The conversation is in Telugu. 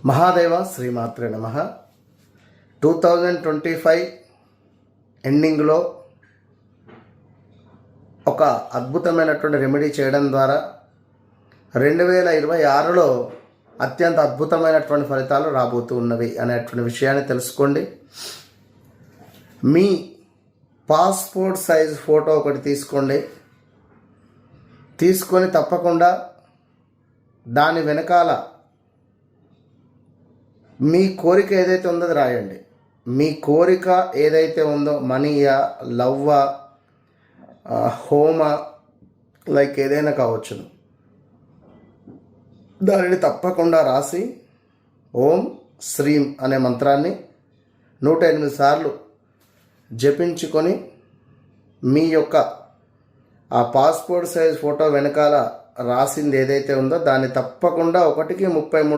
మహాదేవ శ్రీమాత్రే నమః. 2025 ఎండింగ్లో ఒక అద్భుతమైనటువంటి రెమెడీ చేయడం ద్వారా 2026లో అత్యంత అద్భుతమైనటువంటి ఫలితాలు రాబోతూ ఉన్నవి అనేటువంటి విషయాన్ని తెలుసుకోండి. మీ పాస్పోర్ట్ సైజ్ ఫోటో ఒకటి తీసుకొని తప్పకుండా దాని వెనకాల మీ కోరిక ఏదైతే ఉందో అది రాయండి. మీ కోరిక ఏదైతే ఉందో, మనీయా, లవ్వా, హోమ, లైక్ ఏదైనా కావచ్చును, దానిని తప్పకుండా రాసి ఓం శ్రీం అనే మంత్రాన్ని 108 సార్లు జపించుకొని మీ యొక్క ఆ పాస్పోర్ట్ సైజ్ ఫోటో వెనకాల రాసింది ఏదైతే ఉందో దాన్ని తప్పకుండా 1:33